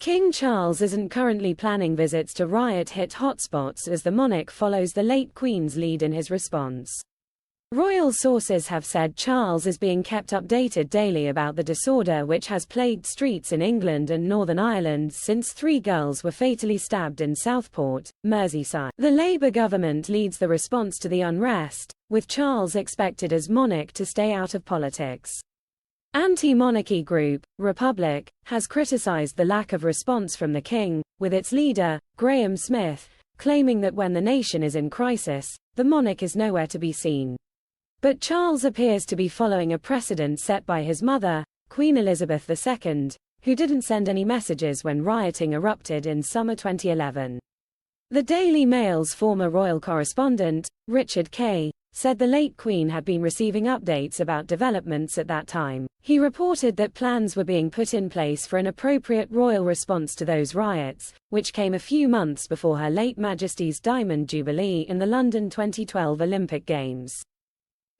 King Charles isn't currently planning visits to riot-hit hotspots as the monarch follows the late Queen's lead in his response. Royal sources have said Charles is being kept updated daily about the disorder which has plagued streets in England and Northern Ireland since 3 girls were fatally stabbed in Southport, Merseyside. The Labour government leads the response to the unrest, with Charles expected as monarch to stay out of politics. Anti-monarchy group, Republic, has criticised the lack of response from the King, with its leader, Graham Smith, claiming that when the nation is in crisis, the monarch is nowhere to be seen. But Charles appears to be following a precedent set by his mother, Queen Elizabeth II, who didn't send any messages when rioting erupted in summer 2011. The Daily Mail's former royal correspondent, Richard Kay, said the late Queen had been receiving updates about developments at that time. He reported that plans were being put in place for an appropriate royal response to those riots, which came a few months before Her late Majesty's Diamond Jubilee in the London 2012 Olympic Games.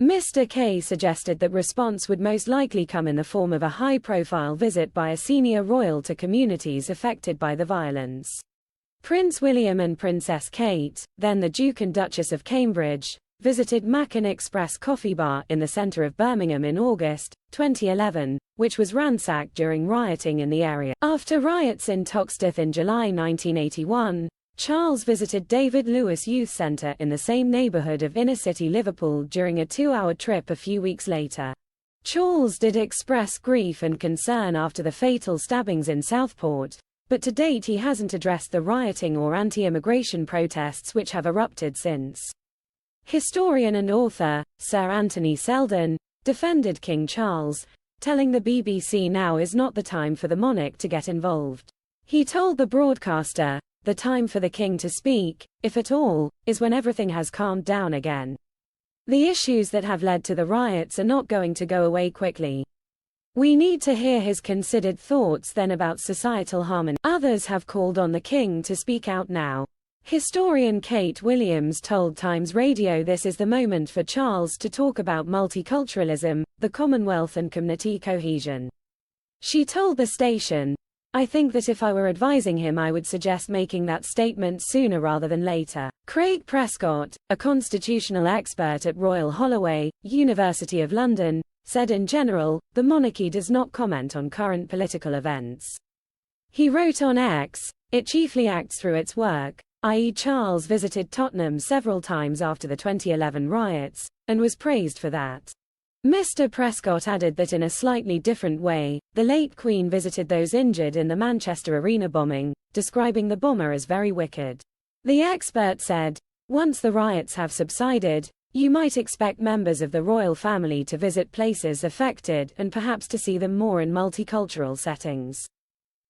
Mr. Kay suggested that response would most likely come in the form of a high-profile visit by a senior royal to communities affected by the violence. Prince William and Princess Kate, then the Duke and Duchess of Cambridge, visited Mackin Express Coffee Bar in the centre of Birmingham in August 2011, which was ransacked during rioting in the area. After riots in Toxteth in July 1981, Charles visited David Lewis Youth Centre in the same neighbourhood of inner-city Liverpool during a 2-hour trip a few weeks later. Charles did express grief and concern after the fatal stabbings in Southport, but to date he hasn't addressed the rioting or anti-immigration protests which have erupted since. Historian and author, Sir Anthony Selden, defended King Charles, telling the BBC now is not the time for the monarch to get involved. He told the broadcaster, "The time for the king to speak, if at all, is when everything has calmed down again. The issues that have led to the riots are not going to go away quickly. We need to hear his considered thoughts then about societal harmony." Others have called on the king to speak out now. Historian Kate Williams told Times Radio this is the moment for Charles to talk about multiculturalism, the Commonwealth and community cohesion. She told the station, "I think that if I were advising him I would suggest making that statement sooner rather than later." Craig Prescott, a constitutional expert at Royal Holloway, University of London, said in general, the monarchy does not comment on current political events. He wrote on X, "It chiefly acts through its work," i.e. Charles visited Tottenham several times after the 2011 riots, and was praised for that. Mr. Prescott added that in a slightly different way, the late Queen visited those injured in the Manchester Arena bombing, describing the bomber as very wicked. The expert said, "Once the riots have subsided, you might expect members of the royal family to visit places affected and perhaps to see them more in multicultural settings.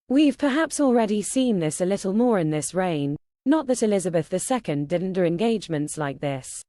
We've perhaps already seen this a little more in this reign. Not that Elizabeth II didn't do engagements like this.